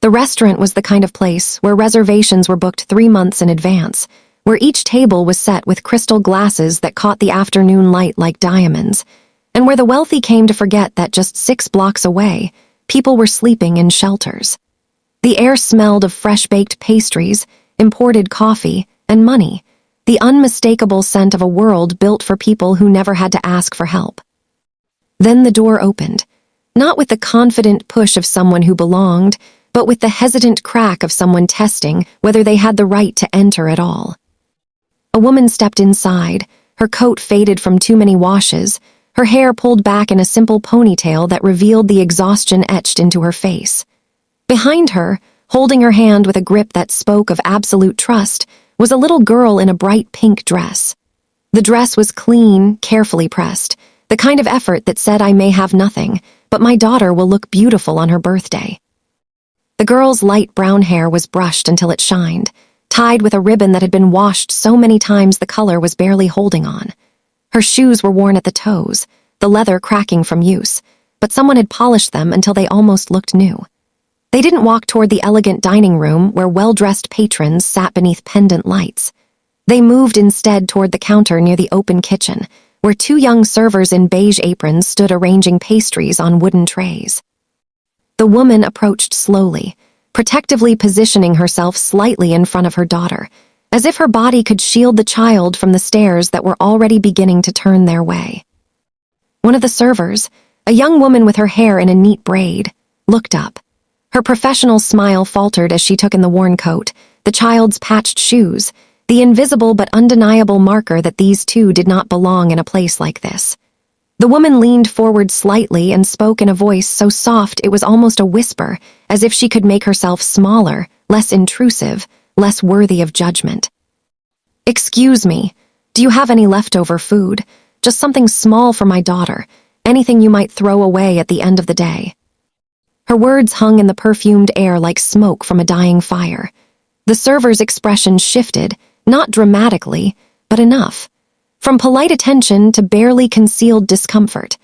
The restaurant was the kind of place where reservations were booked 3 months in advance, where each table was set with crystal glasses that caught the afternoon light like diamonds, and where the wealthy came to forget that just 6 blocks away, people were sleeping in shelters. The air smelled of fresh-baked pastries, imported coffee, and money, the unmistakable scent of a world built for people who never had to ask for help. Then the door opened, not with the confident push of someone who belonged, but with the hesitant crack of someone testing whether they had the right to enter at all. A woman stepped inside, her coat faded from too many washes, her hair pulled back in a simple ponytail that revealed the exhaustion etched into her face. Behind her, holding her hand with a grip that spoke of absolute trust, was a little girl in a bright pink dress. The dress was clean, carefully pressed, the kind of effort that said, "I may have nothing, but my daughter will look beautiful on her birthday." The girl's light brown hair was brushed until it shined, tied with a ribbon that had been washed so many times the color was barely holding on. Her shoes were worn at the toes, the leather cracking from use, but someone had polished them until they almost looked new. They didn't walk toward the elegant dining room where well-dressed patrons sat beneath pendant lights. They moved instead toward the counter near the open kitchen, where 2 young servers in beige aprons stood arranging pastries on wooden trays. The woman approached slowly, protectively positioning herself slightly in front of her daughter, as if her body could shield the child from the stares that were already beginning to turn their way. One of the servers, a young woman with her hair in a neat braid, looked up. Her professional smile faltered as she took in the worn coat, the child's patched shoes, the invisible but undeniable marker that these 2 did not belong in a place like this. The woman leaned forward slightly and spoke in a voice so soft it was almost a whisper, as if she could make herself smaller, less intrusive, less worthy of judgment. "Excuse me, do you have any leftover food? Just something small for my daughter, anything you might throw away at the end of the day." Her words hung in the perfumed air like smoke from a dying fire. The server's expression shifted, not dramatically, but enough. From polite attention to barely concealed discomfort.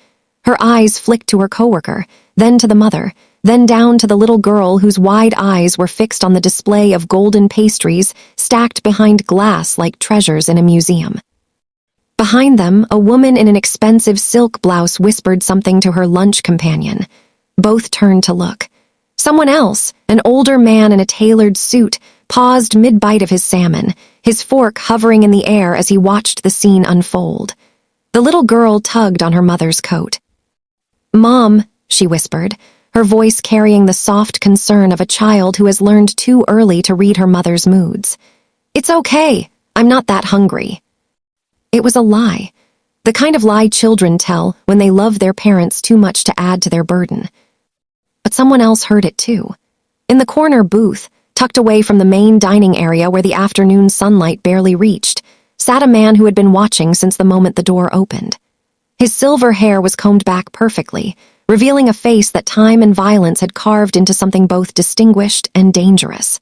Her eyes flicked to her coworker, then to the mother, then down to the little girl whose wide eyes were fixed on the display of golden pastries stacked behind glass like treasures in a museum. Behind them, a woman in an expensive silk blouse whispered something to her lunch companion. Both turned to look. Someone else, an older man in a tailored suit, paused mid-bite of his salmon, his fork hovering in the air as he watched the scene unfold. The little girl tugged on her mother's coat. "Mom," she whispered, her voice carrying the soft concern of a child who has learned too early to read her mother's moods. "It's okay, I'm not that hungry." It was a lie, the kind of lie children tell when they love their parents too much to add to their burden. But someone else heard it too. In the corner booth, tucked away from the main dining area where the afternoon sunlight barely reached, sat a man who had been watching since the moment the door opened. His silver hair was combed back perfectly, revealing a face that time and violence had carved into something both distinguished and dangerous.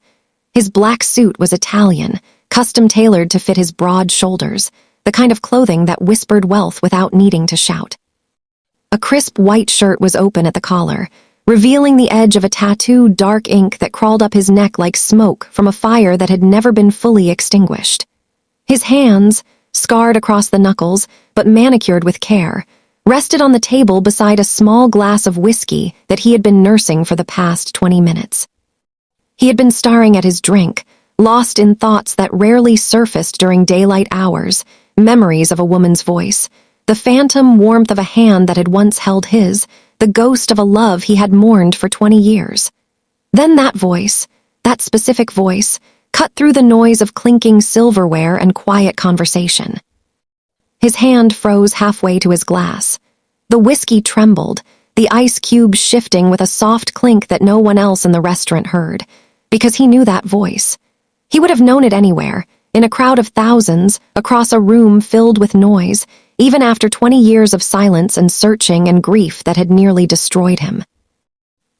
His black suit was Italian, custom-tailored to fit his broad shoulders, the kind of clothing that whispered wealth without needing to shout. A crisp white shirt was open at the collar, revealing the edge of a tattooed dark ink that crawled up his neck like smoke from a fire that had never been fully extinguished. His hands, scarred across the knuckles but manicured with care, rested on the table beside a small glass of whiskey that he had been nursing for the past 20 minutes. He had been staring at his drink, lost in thoughts that rarely surfaced during daylight hours, memories of a woman's voice, the phantom warmth of a hand that had once held his, the ghost of a love he had mourned for 20 years. Then that voice, that specific voice, cut through the noise of clinking silverware and quiet conversation. His hand froze halfway to his glass. The whiskey trembled, the ice cubes shifting with a soft clink that no one else in the restaurant heard, because he knew that voice. He would have known it anywhere, in a crowd of thousands, across a room filled with noise, even after 20 years of silence and searching and grief that had nearly destroyed him.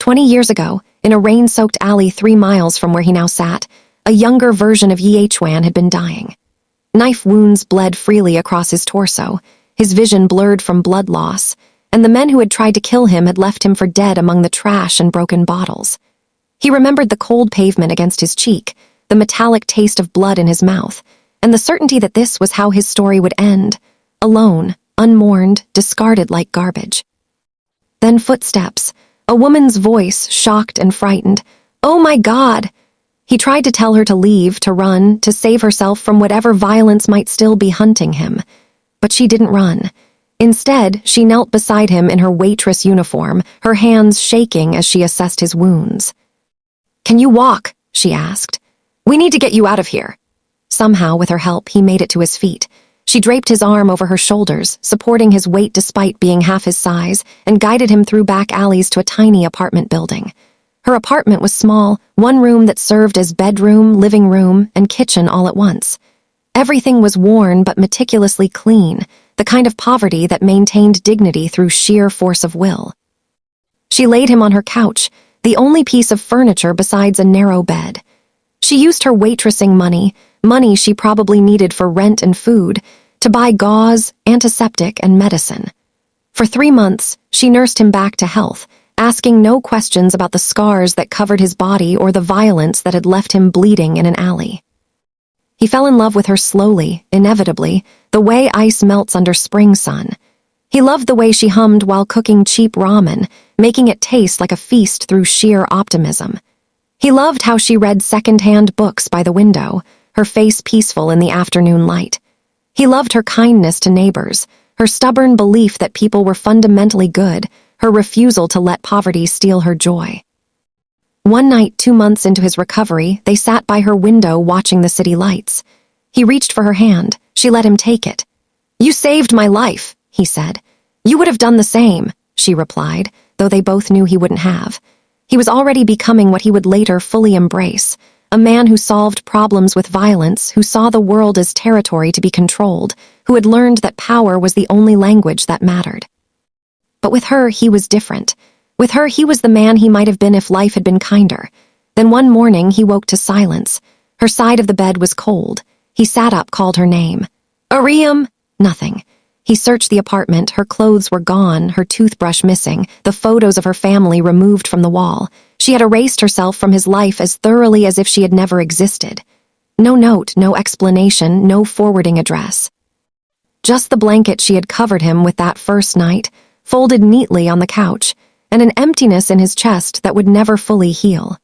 20 years ago, in a rain-soaked alley 3 miles from where he now sat, a younger version of Jae-hwan had been dying. Knife wounds bled freely across his torso, his vision blurred from blood loss, and the men who had tried to kill him had left him for dead among the trash and broken bottles. He remembered the cold pavement against his cheek, the metallic taste of blood in his mouth, and the certainty that this was how his story would end, alone, unmourned, discarded like garbage. Then footsteps, a woman's voice, shocked and frightened. "Oh my God!" He tried to tell her to leave, to run, to save herself from whatever violence might still be hunting him. But she didn't run. Instead, she knelt beside him in her waitress uniform, her hands shaking as she assessed his wounds. "Can you walk?" she asked. "We need to get you out of here." Somehow, with her help, he made it to his feet. She draped his arm over her shoulders, supporting his weight despite being half his size, and guided him through back alleys to a tiny apartment building. Her apartment was small, one room that served as bedroom, living room, and kitchen all at once. Everything was worn but meticulously clean, the kind of poverty that maintained dignity through sheer force of will. She laid him on her couch, the only piece of furniture besides a narrow bed. She used her waitressing money she probably needed for rent and food, to buy gauze, antiseptic, and medicine. For 3 months, she nursed him back to health, asking no questions about the scars that covered his body or the violence that had left him bleeding in an alley. He fell in love with her slowly, inevitably, the way ice melts under spring sun. He loved the way she hummed while cooking cheap ramen, making it taste like a feast through sheer optimism. He loved how she read second-hand books by the window, her face peaceful in the afternoon light. He loved her kindness to neighbors, her stubborn belief that people were fundamentally good, her refusal to let poverty steal her joy. One night, 2 months into his recovery, they sat by her window watching the city lights. He reached for her hand. She let him take it. "You saved my life," he said. "You would have done the same," she replied, though they both knew he wouldn't have. He was already becoming what he would later fully embrace, a man who solved problems with violence, who saw the world as territory to be controlled, who had learned that power was the only language that mattered. But with her, he was different. With her, he was the man he might have been if life had been kinder. Then one morning, he woke to silence. Her side of the bed was cold. He sat up, called her name. "Areum!" Nothing. He searched the apartment. Her clothes were gone, her toothbrush missing, the photos of her family removed from the wall. She had erased herself from his life as thoroughly as if she had never existed. No note, no explanation, no forwarding address. Just the blanket she had covered him with that first night, folded neatly on the couch, and an emptiness in his chest that would never fully heal.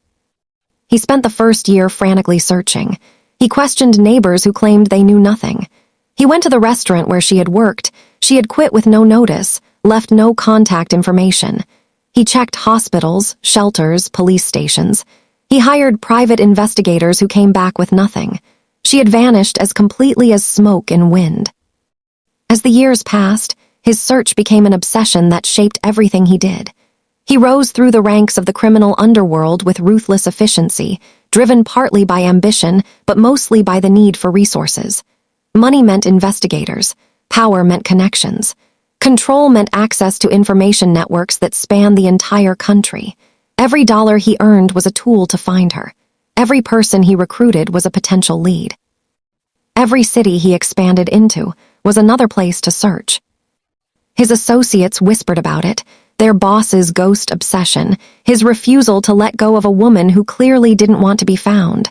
He spent the first year frantically searching. He questioned neighbors who claimed they knew nothing. He went to the restaurant where she had worked. She had quit with no notice, left no contact information. He checked hospitals, shelters, police stations. He hired private investigators who came back with nothing. She had vanished as completely as smoke in wind. As the years passed, his search became an obsession that shaped everything he did. He rose through the ranks of the criminal underworld with ruthless efficiency, driven partly by ambition, but mostly by the need for resources. Money meant investigators. Power meant connections. Control meant access to information networks that spanned the entire country. Every dollar he earned was a tool to find her. Every person he recruited was a potential lead. Every city he expanded into was another place to search. His associates whispered about it, their boss's ghost obsession, his refusal to let go of a woman who clearly didn't want to be found.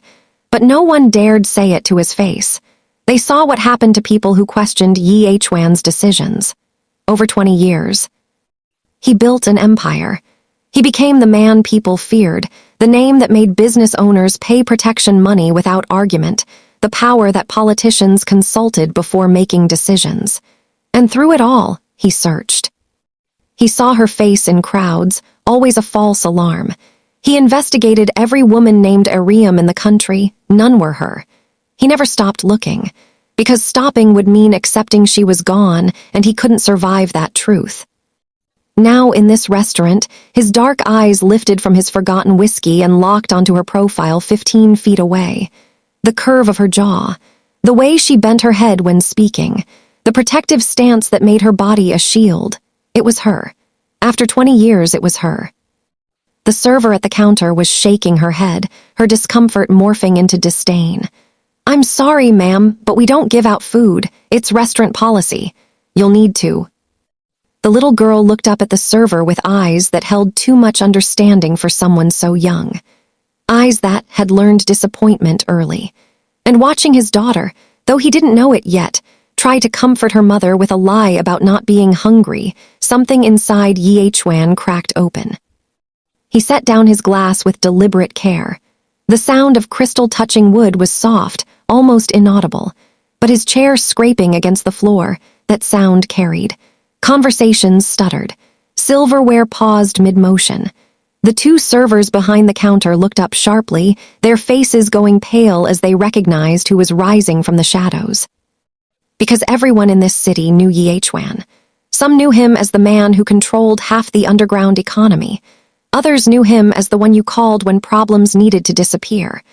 But no one dared say it to his face. They saw what happened to people who questioned Jae-hwan's decisions. Over 20 years. He built an empire. He became the man people feared, the name that made business owners pay protection money without argument, the power that politicians consulted before making decisions. And through it all, he searched. He saw her face in crowds, always a false alarm. He investigated every woman named Areum in the country. None were her. He never stopped looking, because stopping would mean accepting she was gone, and he couldn't survive that truth. Now, in this restaurant, his dark eyes lifted from his forgotten whiskey and locked onto her profile 15 feet away. The curve of her jaw, the way she bent her head when speaking, the protective stance that made her body a shield. It was her. After 20 years, it was her. The server at the counter was shaking her head, her discomfort morphing into disdain. "I'm sorry, ma'am, but we don't give out food. It's restaurant policy. You'll need to." The little girl looked up at the server with eyes that held too much understanding for someone so young. eyes that had learned disappointment early. And watching his daughter, though he didn't know it yet, try to comfort her mother with a lie about not being hungry, something inside Jae-hwan cracked open. He set down his glass with deliberate care. The sound of crystal touching wood was soft, almost inaudible, but his chair scraping against the floor, that sound carried. Conversations stuttered. Silverware paused mid-motion. The two servers behind the counter looked up sharply, their faces going pale as they recognized who was rising from the shadows. Because everyone in this city knew Jae-hwan. Some knew him as the man who controlled half the underground economy. Others knew him as the one you called when problems needed to disappear.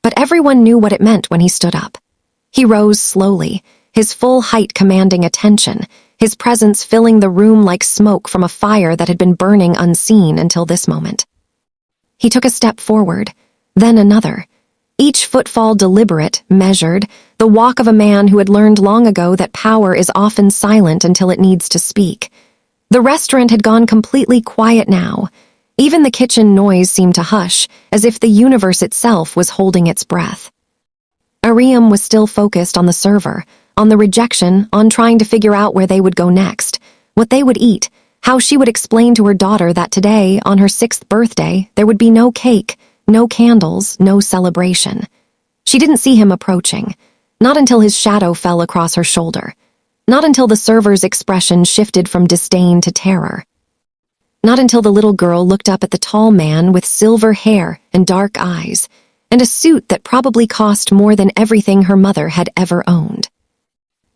But everyone knew what it meant when he stood up. He rose slowly, his full height commanding attention, his presence filling the room like smoke from a fire that had been burning unseen until this moment. He took a step forward, then another. Each footfall deliberate, measured, the walk of a man who had learned long ago that power is often silent until it needs to speak. The restaurant had gone completely quiet now. Even the kitchen noise seemed to hush, as if the universe itself was holding its breath. Areum was still focused on the server, on the rejection, on trying to figure out where they would go next, what they would eat, how she would explain to her daughter that today, on her 6th birthday, there would be no cake, no candles, no celebration. She didn't see him approaching, not until his shadow fell across her shoulder, not until the server's expression shifted from disdain to terror, not until the little girl looked up at the tall man with silver hair and dark eyes, and a suit that probably cost more than everything her mother had ever owned.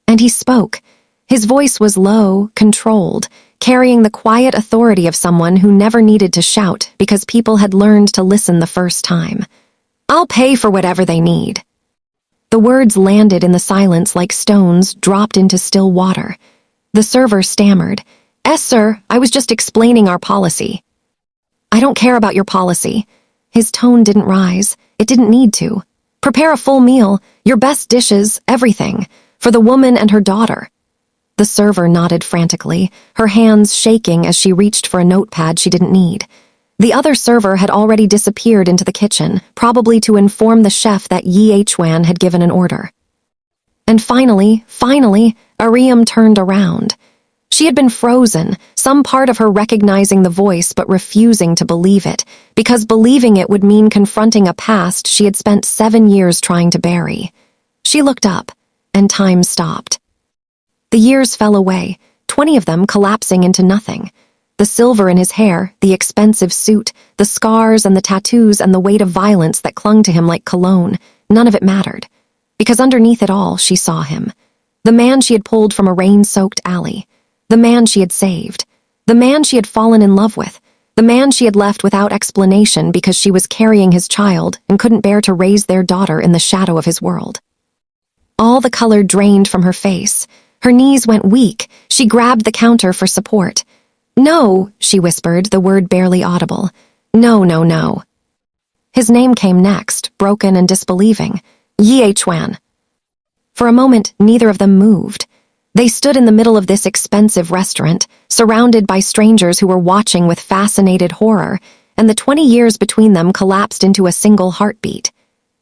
And he spoke. His voice was low, controlled, carrying the quiet authority of someone who never needed to shout because people had learned to listen the first time. "I'll pay for whatever they need." The words landed in the silence like stones dropped into still water. The server stammered, "Yes, sir, I was just explaining our policy." "I don't care about your policy." His tone didn't rise. It didn't need to. "Prepare a full meal, your best dishes, everything, for the woman and her daughter." The server nodded frantically, her hands shaking as she reached for a notepad she didn't need. The other server had already disappeared into the kitchen, probably to inform the chef that Jae-hwan had given an order. And finally, Areum turned around. She had been frozen, some part of her recognizing the voice but refusing to believe it, because believing it would mean confronting a past she had spent 7 years trying to bury. She looked up, and time stopped. The years fell away, 20 of them collapsing into nothing. The silver in his hair, the expensive suit, the scars and the tattoos and the weight of violence that clung to him like cologne, none of it mattered. Because underneath it all, she saw him. The man she had pulled from a rain-soaked alley. The man she had saved. The man she had fallen in love with. The man she had left without explanation because she was carrying his child and couldn't bear to raise their daughter in the shadow of his world. All the color drained from her face. Her knees went weak. She grabbed the counter for support. "No," she whispered, the word barely audible. "No, no, no." His name came next, broken and disbelieving. Jae-hwan. For a moment, neither of them moved. They stood in the middle of this expensive restaurant, surrounded by strangers who were watching with fascinated horror, and the 20 years between them collapsed into a single heartbeat.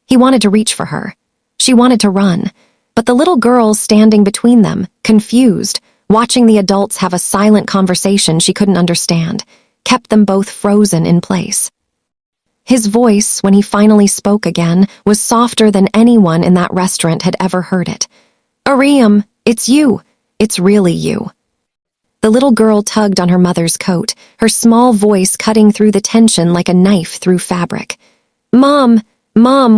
He wanted to reach for her. She wanted to run. But the little girl standing between them, confused, watching the adults have a silent conversation she couldn't understand, kept them both frozen in place. His voice, when he finally spoke again, was softer than anyone in that restaurant had ever heard it. "Areum, it's you. It's really you." The little girl tugged on her mother's coat, her small voice cutting through the tension like a knife through fabric. Mom,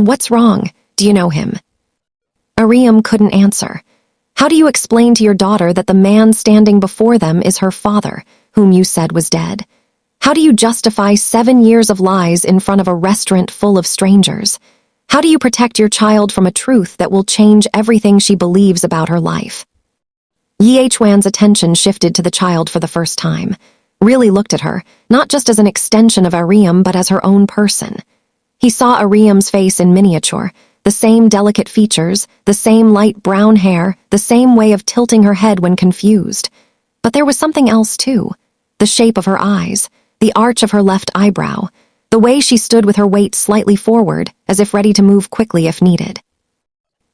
what's wrong? Do you know him?" Areum couldn't answer. How do you explain to your daughter that the man standing before them is her father, whom you said was dead? How do you justify 7 years of lies in front of a restaurant full of strangers? How do you protect your child from a truth that will change everything she believes about her life? Jae-hwan's attention shifted to the child for the first time, really looked at her, not just as an extension of Areum but as her own person. He saw Areum's face in miniature, the same delicate features, the same light brown hair, the same way of tilting her head when confused. But there was something else too. The shape of her eyes, the arch of her left eyebrow, the way she stood with her weight slightly forward, as if ready to move quickly if needed.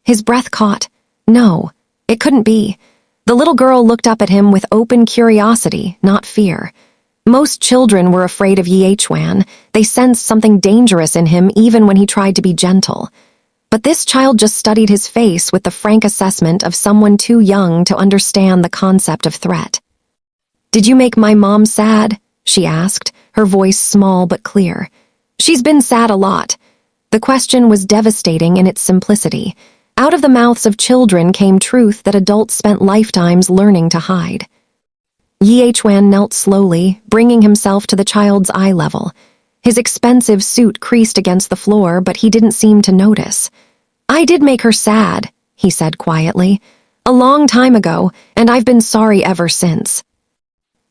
His breath caught. No, it couldn't be. The little girl looked up at him with open curiosity, not fear. Most children were afraid of Jae-hwan. They sensed something dangerous in him even when he tried to be gentle. But this child just studied his face with the frank assessment of someone too young to understand the concept of threat. "Did you make my mom sad?" she asked, her voice small but clear. "She's been sad a lot." The question was devastating in its simplicity. Out of the mouths of children came truth that adults spent lifetimes learning to hide. Jae-hwan knelt slowly, bringing himself to the child's eye level. His expensive suit creased against the floor, but he didn't seem to notice. "I did make her sad," he said quietly. "A long time ago, and I've been sorry ever since."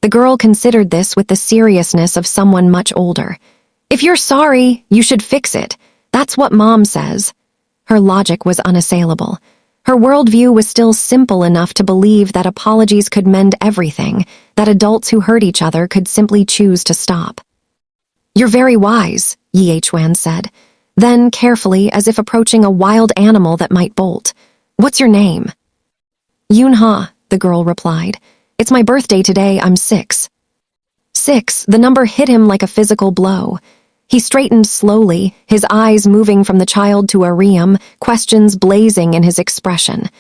The girl considered this with the seriousness of someone much older. "If you're sorry, you should fix it. That's what Mom says." Her logic was unassailable. Her worldview was still simple enough to believe that apologies could mend everything, that adults who hurt each other could simply choose to stop. "You're very wise," Jae-hwan said. Then, carefully, as if approaching a wild animal that might bolt, "What's your name?" "Yoon-ha," the girl replied. "It's my birthday today, I'm 6. 6, the number hit him like a physical blow. He straightened slowly, his eyes moving from the child to Areum, questions blazing in his expression.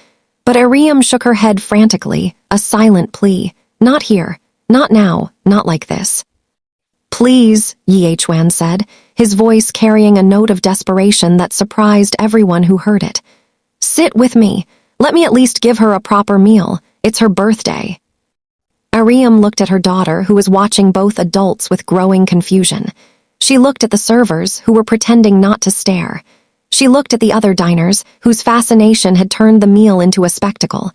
But Areum shook her head frantically, a silent plea. "Not here. Not now. Not like this." "Please," Jae-hwan said, his voice carrying a note of desperation that surprised everyone who heard it. "Sit with me. Let me at least give her a proper meal. It's her birthday." Areum looked at her daughter, who was watching both adults with growing confusion. She looked at the servers, who were pretending not to stare. She looked at the other diners, whose fascination had turned the meal into a spectacle.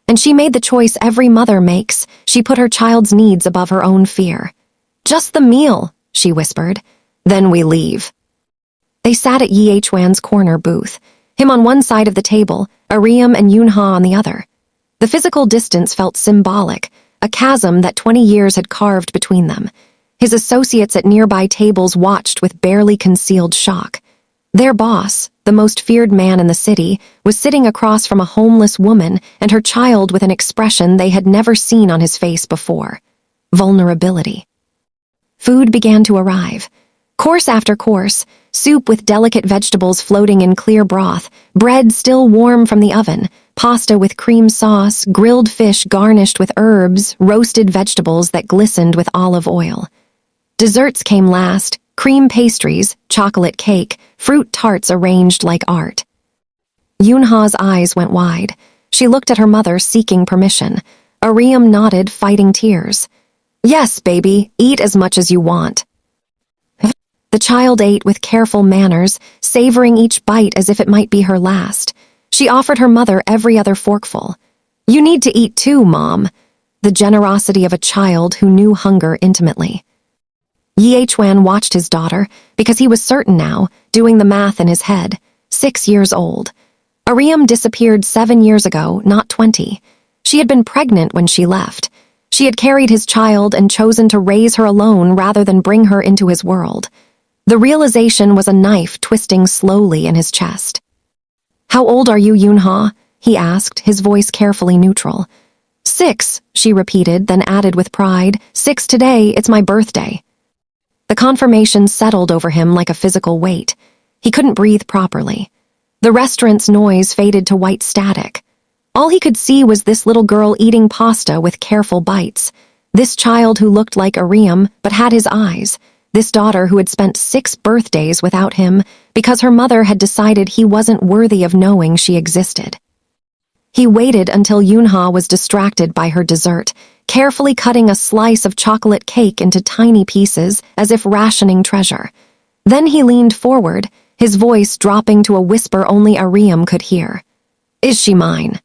And she made the choice every mother makes. She put her child's needs above her own fear. "Just the meal," she whispered. "Then we leave." They sat at Jae-hwan's corner booth, him on one side of the table, Areum and Yoon-ha on the other. The physical distance felt symbolic, a chasm that 20 years had carved between them. His associates at nearby tables watched with barely concealed shock. Their boss, the most feared man in the city, was sitting across from a homeless woman and her child with an expression they had never seen on his face before: vulnerability. Food began to arrive. Course after course, soup with delicate vegetables floating in clear broth, bread still warm from the oven, pasta with cream sauce, grilled fish garnished with herbs, roasted vegetables that glistened with olive oil. Desserts came last, cream pastries, chocolate cake, fruit tarts arranged like art. Yoon-ha's eyes went wide. She looked at her mother, seeking permission. Areum nodded, fighting tears. "Yes, baby, eat as much as you want." The child ate with careful manners, savoring each bite as if it might be her last. She offered her mother every other forkful. "You need to eat too, Mom." The generosity of a child who knew hunger intimately. Jae-hwan watched his daughter, because he was certain now, doing the math in his head, 6 years old. Areum disappeared 7 years ago, not 20. She had been pregnant when she left. She had carried his child and chosen to raise her alone rather than bring her into his world. The realization was a knife twisting slowly in his chest. "How old are you, Yoon-ha?" he asked, his voice carefully neutral. 6, she repeated, then added with pride, 6 today, it's my birthday." The confirmation settled over him like a physical weight. He couldn't breathe properly. The restaurant's noise faded to white static. All he could see was this little girl eating pasta with careful bites. This child who looked like Areum but had his eyes. This daughter who had spent 6 birthdays without him because her mother had decided he wasn't worthy of knowing she existed. He waited until Yoon-ha was distracted by her dessert, carefully cutting a slice of chocolate cake into tiny pieces as if rationing treasure. Then he leaned forward, his voice dropping to a whisper only Areum could hear. "Is she mine?"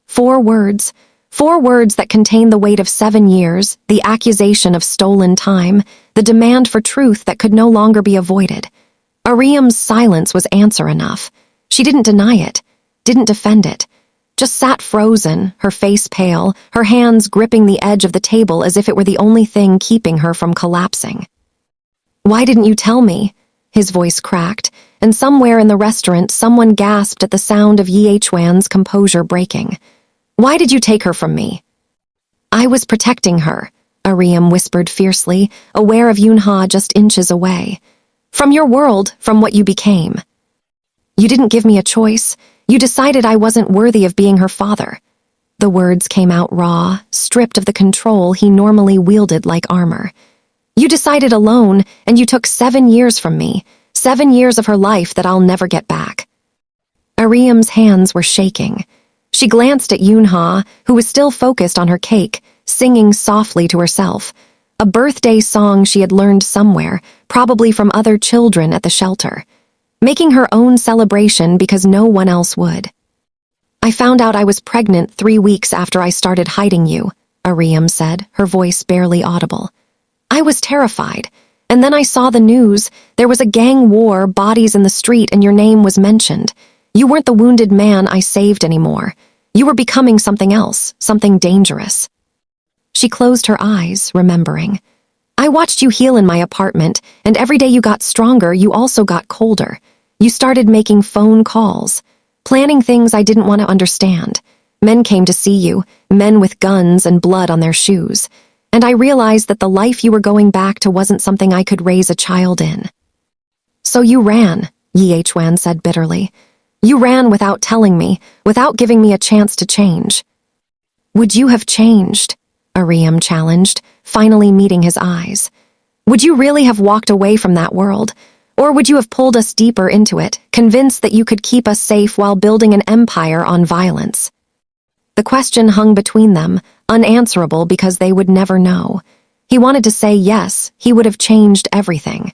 4 words. 4 words that contained the weight of 7 years, the accusation of stolen time, the demand for truth that could no longer be avoided. Areum's silence was answer enough. She didn't deny it, didn't defend it. Just sat frozen, her face pale, her hands gripping the edge of the table as if it were the only thing keeping her from collapsing. Why didn't you tell me? His voice cracked, and somewhere in the restaurant someone gasped at the sound of Jae-hwan's composure breaking. Why did you take her from me? I was protecting her, Areum whispered fiercely, aware of Yoonha just inches away. From your world, from what you became. You didn't give me a choice. You decided I wasn't worthy of being her father. The words came out raw, stripped of the control he normally wielded like armor. You decided alone, and you took 7 years from me, 7 years of her life that I'll never get back. Areum's hands were shaking. She glanced at Yoonha, who was still focused on her cake, singing softly to herself, a birthday song she had learned somewhere, probably from other children at the shelter, making her own celebration because no one else would. I found out I was pregnant 3 weeks after I started hiding you, Areum said, her voice barely audible. I was terrified, and then I saw the news. There was a gang war, bodies in the street, and your name was mentioned. You weren't the wounded man I saved anymore. You were becoming something else, something dangerous. She closed her eyes, remembering. I watched you heal in my apartment, and every day you got stronger, you also got colder. You started making phone calls, planning things I didn't want to understand. Men came to see you, men with guns and blood on their shoes. And I realized that the life you were going back to wasn't something I could raise a child in. So you ran, Jae-hwan said bitterly. You ran without telling me, without giving me a chance to change. Would you have changed? Areum challenged, finally meeting his eyes. Would you really have walked away from that world? Or would you have pulled us deeper into it, convinced that you could keep us safe while building an empire on violence? The question hung between them, unanswerable because they would never know. He wanted to say yes, he would have changed everything.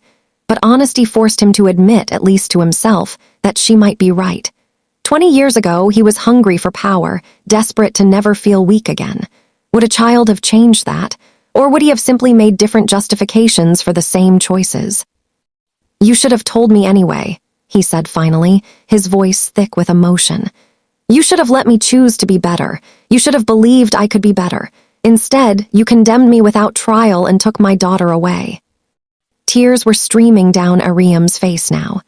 But honesty forced him to admit, at least to himself, that she might be right. 20 years ago, he was hungry for power, desperate to never feel weak again. Would a child have changed that? Or would he have simply made different justifications for the same choices? You should have told me anyway, he said finally, his voice thick with emotion. You should have let me choose to be better. You should have believed I could be better. Instead, you condemned me without trial and took my daughter away. Tears were streaming down Areum's face now.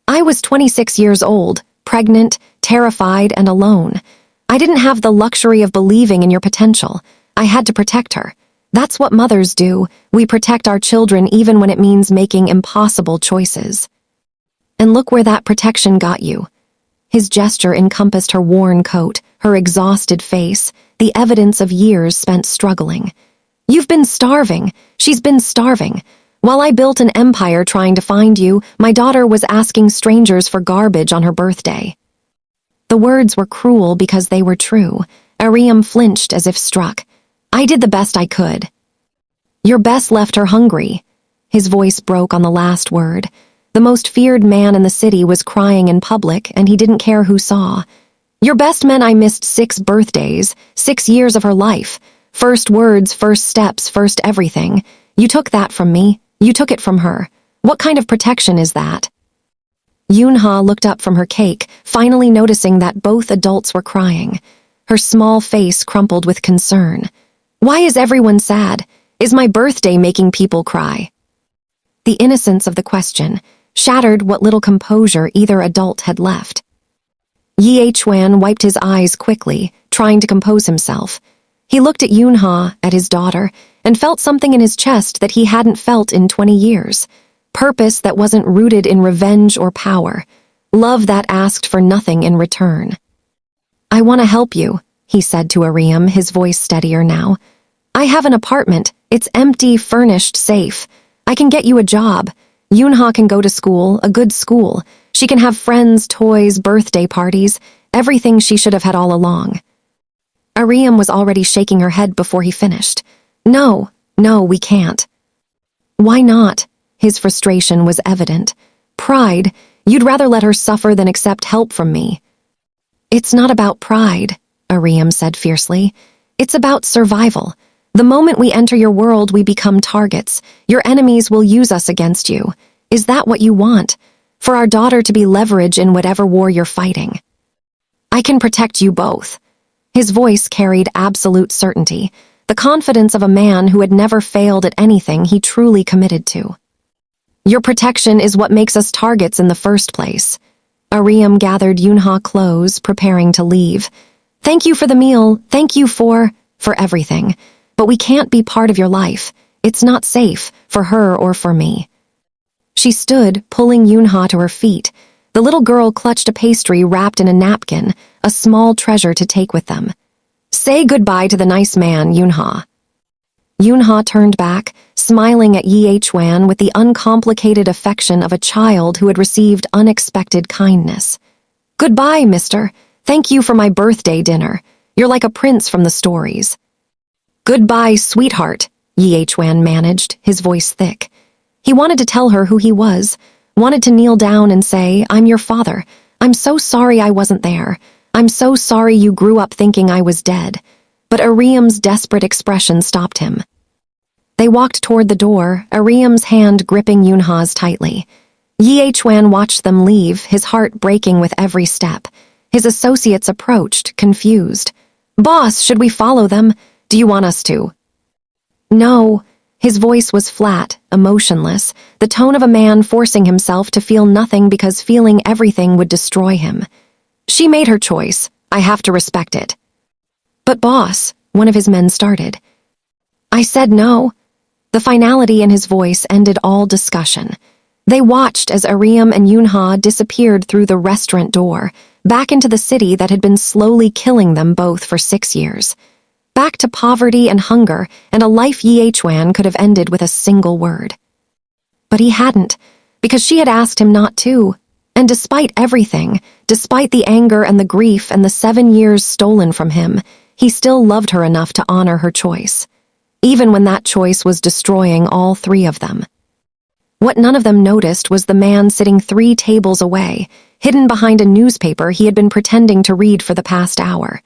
I was 26 years old, pregnant, terrified, and alone. I didn't have the luxury of believing in your potential. I had to protect her. That's what mothers do. We protect our children even when it means making impossible choices. And look where that protection got you. His gesture encompassed her worn coat, her exhausted face, the evidence of years spent struggling. You've been starving. She's been starving. While I built an empire trying to find you, my daughter was asking strangers for garbage on her birthday. The words were cruel because they were true. Areum flinched as if struck. I did the best I could. Your best left her hungry. His voice broke on the last word. The most feared man in the city was crying in public, and he didn't care who saw. Your best meant I missed 6 birthdays, 6 years of her life. First words, first steps, first everything. You took that from me. You took it from her. What kind of protection is that? Yoonha looked up from her cake, finally noticing that both adults were crying. Her small face crumpled with concern. Why is everyone sad? Is my birthday making people cry? The innocence of the question shattered what little composure either adult had left. Jae-hwan wiped his eyes quickly, trying to compose himself. He looked at Yoonha, at his daughter, and felt something in his chest that he hadn't felt in 20 years. Purpose that wasn't rooted in revenge or power. Love that asked for nothing in return. I want to help you, he said to Areum, his voice steadier now. I have an apartment. It's empty, furnished, safe. I can get you a job. Yoonha can go to school, a good school. She can have friends, toys, birthday parties, everything she should have had all along. Areum was already shaking her head before he finished. No, we can't. Why not? His frustration was evident. Pride. You'd rather let her suffer than accept help from me. It's not about pride, Areum said fiercely. It's about survival. The moment we enter your world, we become targets. Your enemies will use us against you. Is that what you want? For our daughter to be leverage in whatever war you're fighting? I can protect you both. His voice carried absolute certainty, the confidence of a man who had never failed at anything he truly committed to. Your protection is what makes us targets in the first place. Areum gathered Yoonha close, preparing to leave. Thank you for the meal. Thank you for everything. But we can't be part of your life. It's not safe, for her or for me. She stood, pulling Yoonha to her feet. The little girl clutched a pastry wrapped in a napkin, a small treasure to take with them. Say goodbye to the nice man, Yoonha. Yoonha turned back, smiling at Jae-hwan with the uncomplicated affection of a child who had received unexpected kindness. Goodbye, mister. Thank you for my birthday dinner. You're like a prince from the stories. Goodbye, sweetheart, Jae-hwan managed, his voice thick. He wanted to tell her who he was, wanted to kneel down and say, I'm your father. I'm so sorry I wasn't there. I'm so sorry you grew up thinking I was dead. But Areum's desperate expression stopped him. They walked toward the door, Areum's hand gripping Yoonha's tightly. Jae-hwan watched them leave, his heart breaking with every step. His associates approached, confused. Boss, should we follow them? Do you want us to? No. His voice was flat, emotionless, the tone of a man forcing himself to feel nothing because feeling everything would destroy him. She made her choice. I have to respect it. But boss, one of his men started. I said no. The finality in his voice ended all discussion. They watched as Areum and Yoonha disappeared through the restaurant door, back into the city that had been slowly killing them both for 6 years. Back to poverty and hunger, and a life Jae-hwan could have ended with a single word. But he hadn't, because she had asked him not to. And despite everything, despite the anger and the grief and the 7 years stolen from him, he still loved her enough to honor her choice, even when that choice was destroying all three of them. What none of them noticed was the man sitting 3 tables away, hidden behind a newspaper he had been pretending to read for the past hour.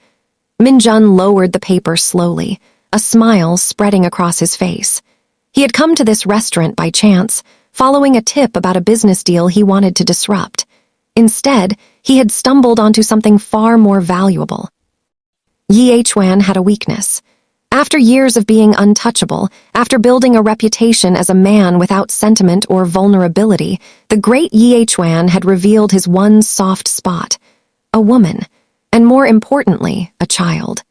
Min-jun lowered the paper slowly, a smile spreading across his face. He had come to this restaurant by chance, following a tip about a business deal he wanted to disrupt. Instead, he had stumbled onto something far more valuable. Jae-hwan had a weakness. After years of being untouchable, after building a reputation as a man without sentiment or vulnerability, the great Jae-hwan had revealed his one soft spot: a woman, and more importantly, a child.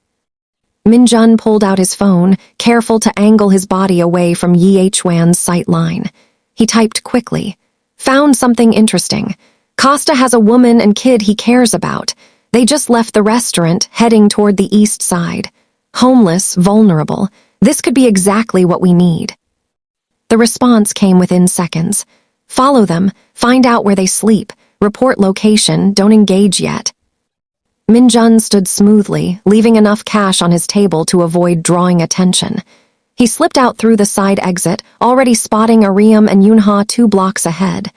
Min-jun pulled out his phone, careful to angle his body away from Jae-hwan's sight line. He typed quickly. Found something interesting. Costa has a woman and kid he cares about. They just left the restaurant, heading toward the east side. Homeless, vulnerable. This could be exactly what we need. The response came within seconds. Follow them, find out where they sleep, report location, don't engage yet. Min-jun stood smoothly, leaving enough cash on his table to avoid drawing attention. He slipped out through the side exit, already spotting Areum and Yoonha 2 blocks ahead.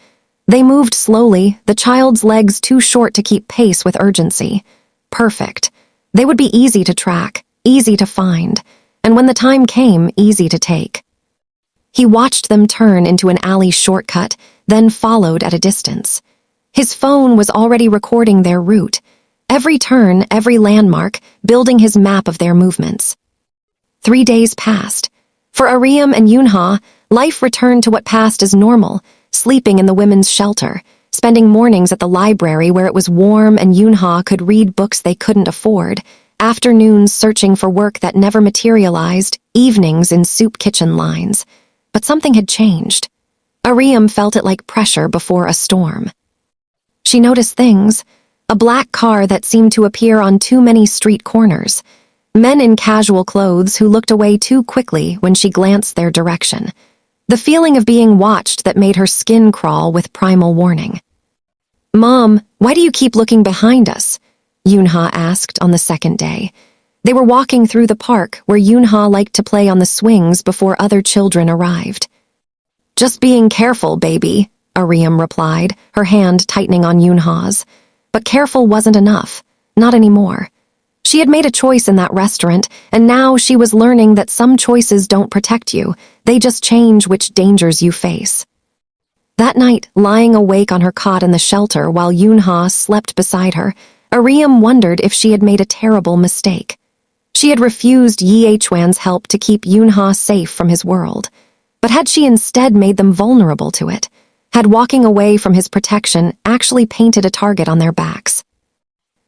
They moved slowly, the child's legs too short to keep pace with urgency. Perfect. They would be easy to track, easy to find, and when the time came, easy to take. He watched them turn into an alley shortcut, then followed at a distance. His phone was already recording their route. Every turn, every landmark, building his map of their movements. 3 days passed. For Areum and Yoonha, life returned to what passed as normal, sleeping in the women's shelter, spending mornings at the library where it was warm and Yoonha could read books they couldn't afford, afternoons searching for work that never materialized, evenings in soup kitchen lines. But something had changed. Areum felt it like pressure before a storm. She noticed things. A black car that seemed to appear on too many street corners. Men in casual clothes who looked away too quickly when she glanced their direction. The feeling of being watched that made her skin crawl with primal warning. Mom, why do you keep looking behind us? Yoonha asked on the second day. They were walking through the park where Yoonha liked to play on the swings before other children arrived. Just being careful, baby, Areum replied, her hand tightening on Yoonha's. But careful wasn't enough. Not anymore. She had made a choice in that restaurant, and now she was learning that some choices don't protect you. They just change which dangers you face. That night, lying awake on her cot in the shelter while Yoonha slept beside her, Areum wondered if she had made a terrible mistake. She had refused Jae-hwan's help to keep Yoonha safe from his world. But had she instead made them vulnerable to it? Had walking away from his protection actually painted a target on their backs?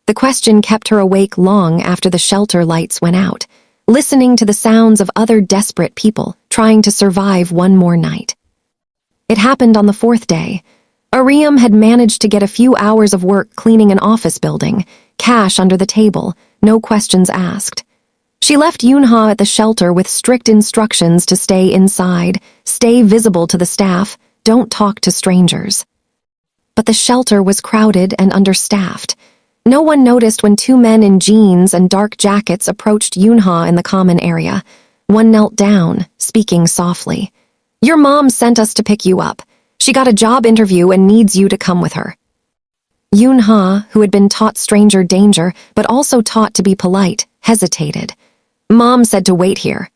The question kept her awake long after the shelter lights went out, listening to the sounds of other desperate people trying to survive one more night. It happened on the fourth day. Areum had managed to get a few hours of work cleaning an office building, cash under the table, no questions asked. She left Yoonha at the shelter with strict instructions to stay inside, stay visible to the staff, don't talk to strangers. But the shelter was crowded and understaffed. No one noticed when two men in jeans and dark jackets approached Yoonha in the common area. One knelt down, speaking softly. "Your mom sent us to pick you up. She got a job interview and needs you to come with her." Yoonha, who had been taught stranger danger but also taught to be polite, hesitated. "Mom said to wait here."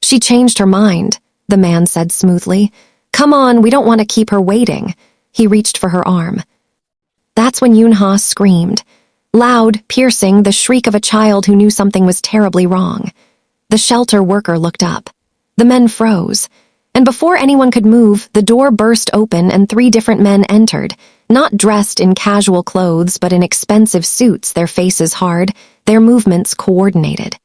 "She changed her mind," the man said smoothly. "Come on, we don't want to keep her waiting." He reached for her arm. That's when Yoonha screamed. Loud, piercing, the shriek of a child who knew something was terribly wrong. The shelter worker looked up. The men froze. And before anyone could move, the door burst open and 3 different men entered, not dressed in casual clothes but in expensive suits, their faces hard, their movements coordinated.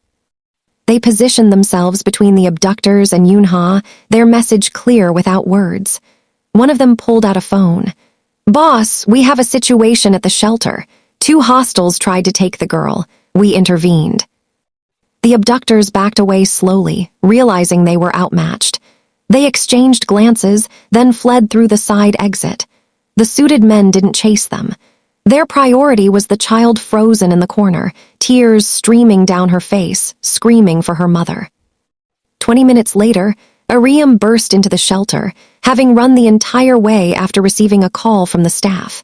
They positioned themselves between the abductors and Yoonha, their message clear without words. One of them pulled out a phone. "Boss, we have a situation at the shelter. 2 hostiles tried to take the girl. We intervened." The abductors backed away slowly, realizing they were outmatched. They exchanged glances, then fled through the side exit. The suited men didn't chase them. Their priority was the child frozen in the corner, tears streaming down her face, screaming for her mother. 20 minutes later, Areum burst into the shelter, having run the entire way after receiving a call from the staff.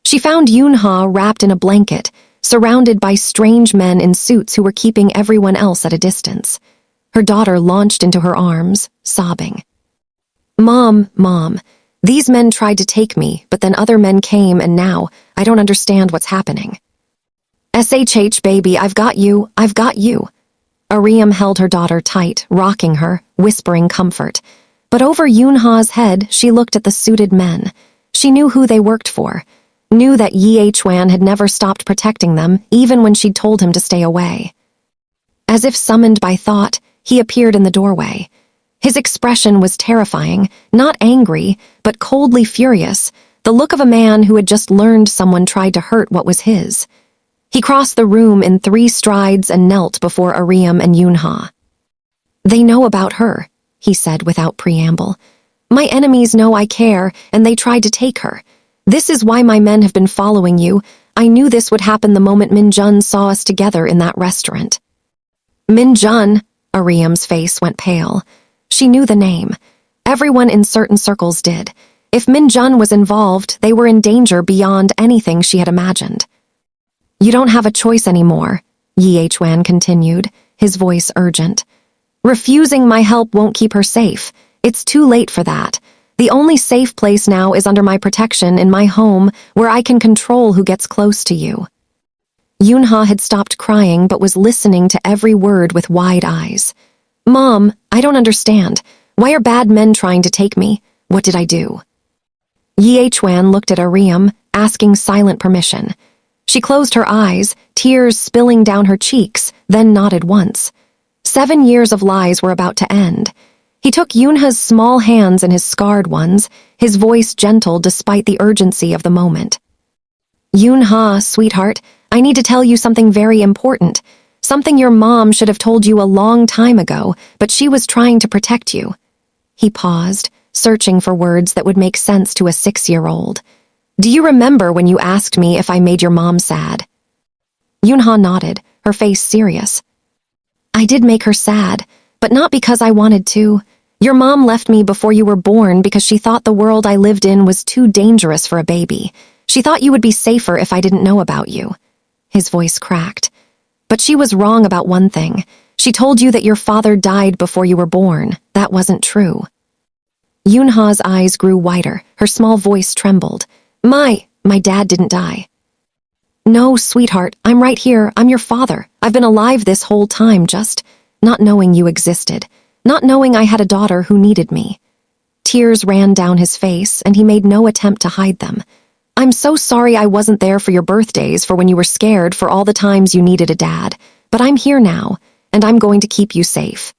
She found Yoonha wrapped in a blanket, surrounded by strange men in suits who were keeping everyone else at a distance. Her daughter launched into her arms, sobbing. Mom, these men tried to take me, but then other men came and now, I don't understand what's happening." "SHH, baby, I've got you. Areum held her daughter tight, rocking her, whispering comfort. But over Yoonha's head, she looked at the suited men. She knew who they worked for, knew that Jae-hwan had never stopped protecting them, even when she'd told him to stay away. As if summoned by thought, he appeared in the doorway. His expression was terrifying, not angry, but coldly furious, the look of a man who had just learned someone tried to hurt what was his. He crossed the room in 3 strides and knelt before Areum and Yoonha. "They know about her," he said without preamble. "My enemies know I care, and they tried to take her. This is why my men have been following you. I knew this would happen the moment Min-jun saw us together in that restaurant." "Min-jun?" Areum's face went pale. She knew the name. Everyone in certain circles did. If Min-jun was involved, they were in danger beyond anything she had imagined. "You don't have a choice anymore," Jae-hwan continued, his voice urgent. "Refusing my help won't keep her safe. It's too late for that. The only safe place now is under my protection in my home, where I can control who gets close to you." Yoonha had stopped crying but was listening to every word with wide eyes. "Mom, I don't understand. Why are bad men trying to take me? What did I do?" Jae-hwan looked at Areum, asking silent permission. She closed her eyes, tears spilling down her cheeks, then nodded once. 7 years of lies were about to end. He took Yoonha's small hands in his scarred ones, his voice gentle despite the urgency of the moment. "Yoonha, sweetheart, I need to tell you something very important. Something your mom should have told you a long time ago, but she was trying to protect you." He paused, searching for words that would make sense to a 6-year-old. "Do you remember when you asked me if I made your mom sad?" Yoonha nodded, her face serious. "I did make her sad, but not because I wanted to. Your mom left me before you were born because she thought the world I lived in was too dangerous for a baby. She thought you would be safer if I didn't know about you." His voice cracked. "But she was wrong about one thing. She told you that your father died before you were born. That wasn't true." Yoonha's eyes grew wider, her small voice trembled. My dad didn't die." "No, sweetheart, I'm right here. I'm your father. I've been alive this whole time, just not knowing you existed, not knowing I had a daughter who needed me." Tears ran down his face, and he made no attempt to hide them. I'm so sorry I wasn't there for your birthdays, for when you were scared, for all the times you needed a dad. But I'm here now, and I'm going to keep you safe.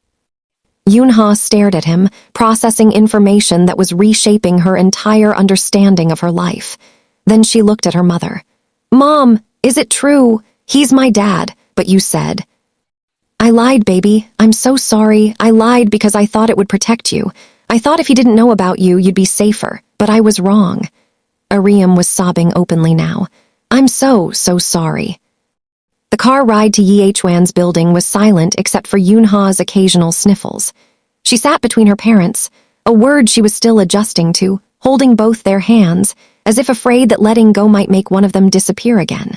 Yoon-ha stared at him, processing information that was reshaping her entire understanding of her life. Then she looked at her mother. Mom, is it true? He's my dad, but you said. I lied, baby. I'm so sorry. I lied because I thought it would protect you. I thought if he didn't know about you, you'd be safer, but I was wrong. Areum was sobbing openly now. I'm so sorry. The car ride to Jae-hwan's building was silent except for Yoon-ha's occasional sniffles. She sat between her parents, a word she was still adjusting to, holding both their hands, as if afraid that letting go might make one of them disappear again.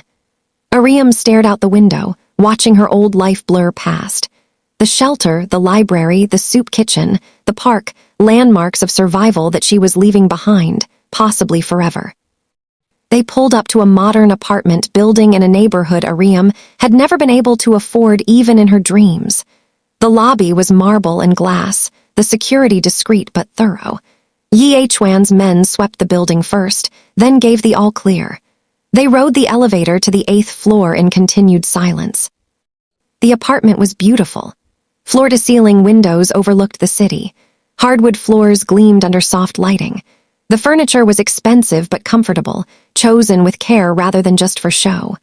Areum stared out the window, watching her old life blur past. The shelter, the library, the soup kitchen, the park, landmarks of survival that she was leaving behind, possibly forever. They pulled up to a modern apartment building in a neighborhood Areum had never been able to afford even in her dreams. The lobby was marble and glass, the security discreet but thorough. Jae-hwan's men swept the building first, then gave the all-clear. They rode the elevator to the 8th floor in continued silence. The apartment was beautiful. Floor-to-ceiling windows overlooked the city. Hardwood floors gleamed under soft lighting. The furniture was expensive but comfortable, chosen with care rather than just for show.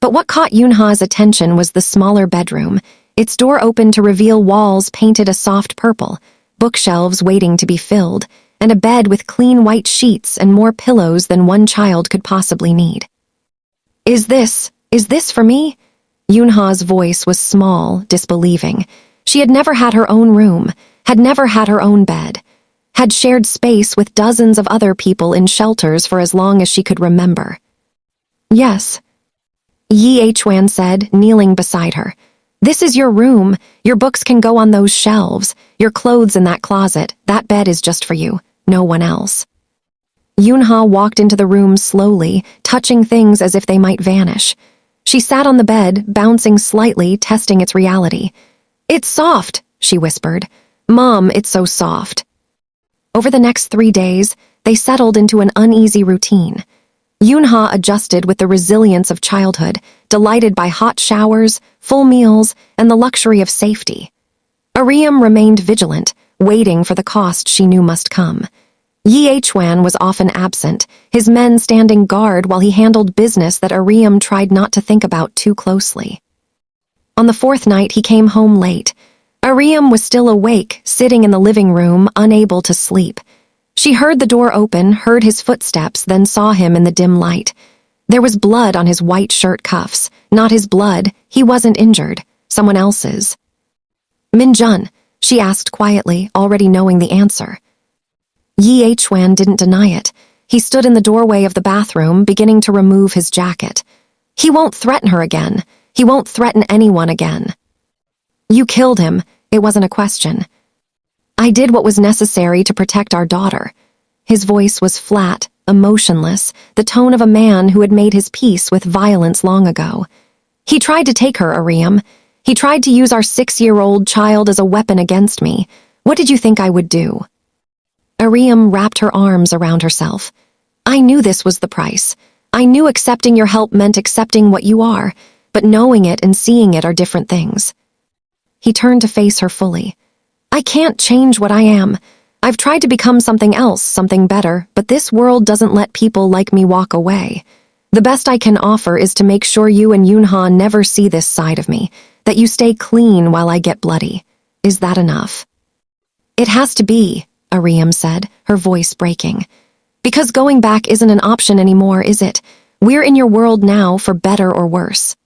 But what caught Yoon-ha's attention was the smaller bedroom, its door open to reveal walls painted a soft purple, bookshelves waiting to be filled, and a bed with clean white sheets and more pillows than one child could possibly need. Is this for me? Yoon-ha's voice was small, disbelieving. She had never had her own room, had never had her own bed, had shared space with dozens of other people in shelters for as long as she could remember. Yes, Jae-hwan said, kneeling beside her. This is your room. Your books can go on those shelves. Your clothes in that closet. That bed is just for you, no one else. Yoon-ha walked into the room slowly, touching things as if they might vanish. She sat on the bed, bouncing slightly, testing its reality. It's soft, she whispered. Mom, it's so soft. Over the next 3 days, they settled into an uneasy routine. Yoon-ha adjusted with the resilience of childhood, delighted by hot showers, full meals, and the luxury of safety. Areum remained vigilant, waiting for the cost she knew must come. Jae-hwan was often absent, his men standing guard while he handled business that Areum tried not to think about too closely. On the 4th night, he came home late. Areum was still awake, sitting in the living room, unable to sleep. She heard the door open, heard his footsteps, then saw him in the dim light. There was blood on his white shirt cuffs. Not his blood. He wasn't injured. Someone else's. Min-jun, she asked quietly, already knowing the answer. Jae-hwan didn't deny it. He stood in the doorway of the bathroom, beginning to remove his jacket. He won't threaten her again. He won't threaten anyone again. You killed him. It wasn't a question. I did what was necessary to protect our daughter. His voice was flat, emotionless, the tone of a man who had made his peace with violence long ago. He tried to take her, Areum. He tried to use our 6-year-old child as a weapon against me. What did you think I would do? Areum wrapped her arms around herself. I knew this was the price. I knew accepting your help meant accepting what you are, but knowing it and seeing it are different things. He turned to face her fully. I can't change what I am. I've tried to become something else, something better, but this world doesn't let people like me walk away. The best I can offer is to make sure you and Yoon-ha never see this side of me, that you stay clean while I get bloody. Is that enough? It has to be, Areum said, her voice breaking. Because going back isn't an option anymore, is it? We're in your world now, for better or worse.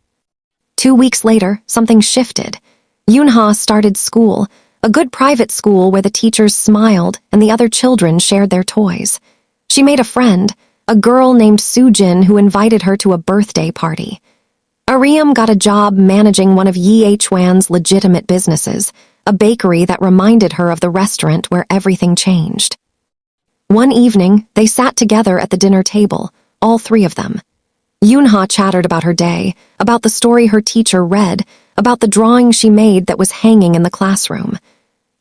2 weeks later, something shifted. Yoon-ha started school, a good private school where the teachers smiled and the other children shared their toys. She made a friend, a girl named Soo-jin who invited her to a birthday party. Areum got a job managing one of Jae-hwan's legitimate businesses, a bakery that reminded her of the restaurant where everything changed. One evening, they sat together at the dinner table, all 3 of them. Yoon-ha chattered about her day, about the story her teacher read, about the drawing she made that was hanging in the classroom.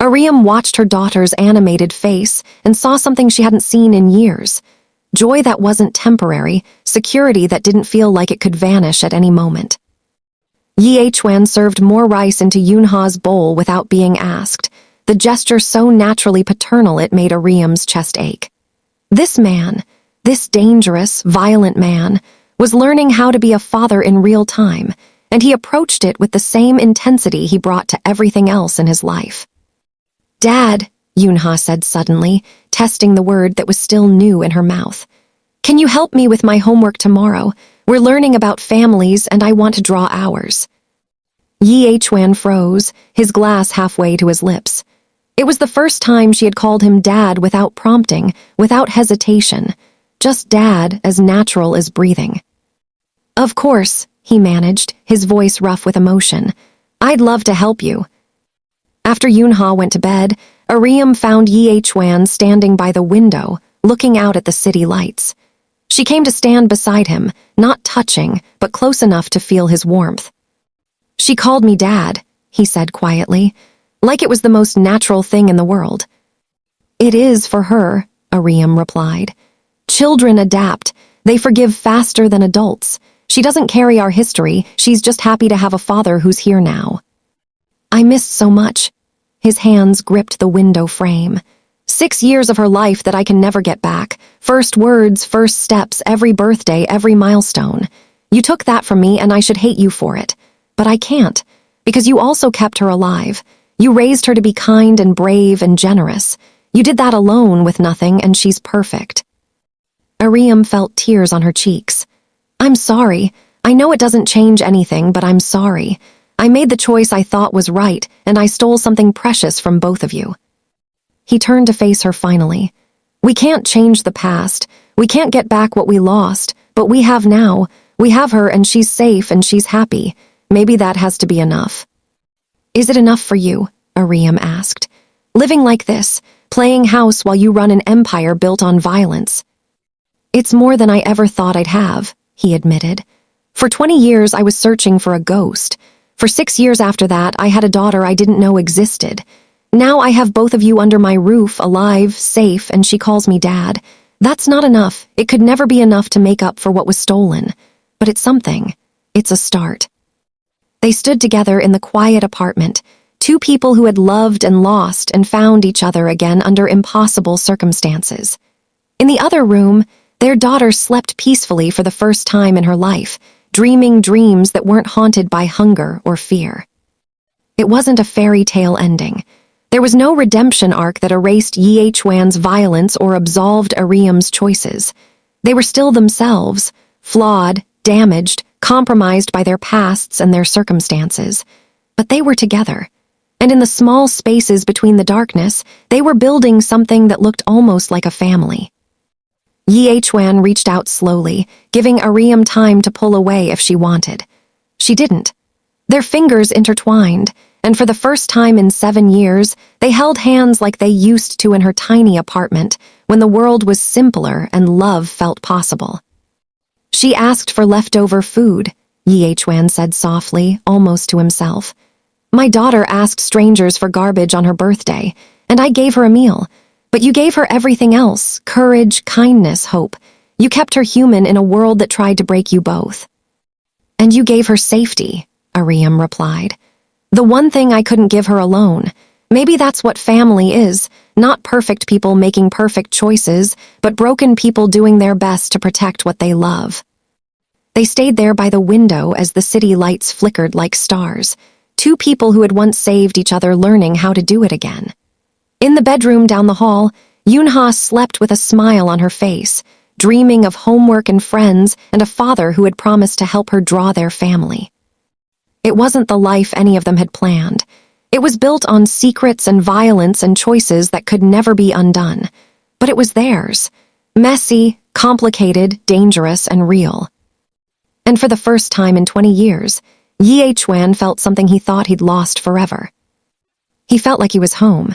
Areum watched her daughter's animated face and saw something she hadn't seen in years. Joy that wasn't temporary, security that didn't feel like it could vanish at any moment. Jae-hwan served more rice into Yoonha's bowl without being asked, the gesture so naturally paternal it made Areum's chest ache. This man, this dangerous, violent man, was learning how to be a father in real time, and he approached it with the same intensity he brought to everything else in his life. "Dad," Yoonha said suddenly, testing the word that was still new in her mouth. "Can you help me with my homework tomorrow? We're learning about families and I want to draw ours." Jae-hwan froze, his glass halfway to his lips. It was the first time she had called him Dad without prompting, without hesitation. Just Dad, as natural as breathing. "Of course," he managed, his voice rough with emotion. "I'd love to help you." After Yoonha went to bed, Areum found Jae-hwan standing by the window, looking out at the city lights. She came to stand beside him, not touching, but close enough to feel his warmth. "She called me Dad," he said quietly, like it was the most natural thing in the world. "It is for her," Areum replied. "Children adapt. They forgive faster than adults. She doesn't carry our history, she's just happy to have a father who's here now." "I missed so much." His hands gripped the window frame. 6 years of her life that I can never get back. First words, first steps, every birthday, every milestone. You took that from me and I should hate you for it. But I can't, because you also kept her alive. You raised her to be kind and brave and generous. You did that alone with nothing and she's perfect. Areum felt tears on her cheeks. "I'm sorry. I know it doesn't change anything, but I'm sorry. I made the choice I thought was right, and I stole something precious from both of you." He turned to face her finally. "We can't change the past. We can't get back what we lost, but we have now. We have her and she's safe and she's happy. Maybe that has to be enough." "Is it enough for you?" Areum asked. "Living like this, playing house while you run an empire built on violence." "It's more than I ever thought I'd have," he admitted. "For 20 years I was searching for a ghost. For 6 years after that, I had a daughter I didn't know existed. Now I have both of you under my roof, alive, safe, and she calls me Dad. That's not enough. It could never be enough to make up for what was stolen. But it's something. It's a start." They stood together in the quiet apartment, two people who had loved and lost and found each other again under impossible circumstances. In the other room, their daughter slept peacefully for the first time in her life, dreaming dreams that weren't haunted by hunger or fear. It wasn't a fairy tale ending. There was no redemption arc that erased Jae-hwan's violence or absolved Areum's choices. They were still themselves, flawed, damaged, compromised by their pasts and their circumstances. But they were together. And in the small spaces between the darkness, they were building something that looked almost like a family. Jae-hwan reached out slowly, giving Areum time to pull away if she wanted. She didn't. Their fingers intertwined, and for the first time in 7 years, they held hands like they used to in her tiny apartment, when the world was simpler and love felt possible. "She asked for leftover food," Jae-hwan said softly, almost to himself. "My daughter asked strangers for garbage on her birthday, and I gave her a meal. But you gave her everything else, courage, kindness, hope. You kept her human in a world that tried to break you both." "And you gave her safety," Areum replied. "The one thing I couldn't give her alone. Maybe that's what family is, not perfect people making perfect choices, but broken people doing their best to protect what they love." They stayed there by the window as the city lights flickered like stars, two people who had once saved each other learning how to do it again. In the bedroom down the hall, Yoonha slept with a smile on her face, dreaming of homework and friends and a father who had promised to help her draw their family. It wasn't the life any of them had planned. It was built on secrets and violence and choices that could never be undone. But it was theirs. Messy, complicated, dangerous, and real. And for the first time in 20 years, Jae-hwan felt something he thought he'd lost forever. He felt like he was home,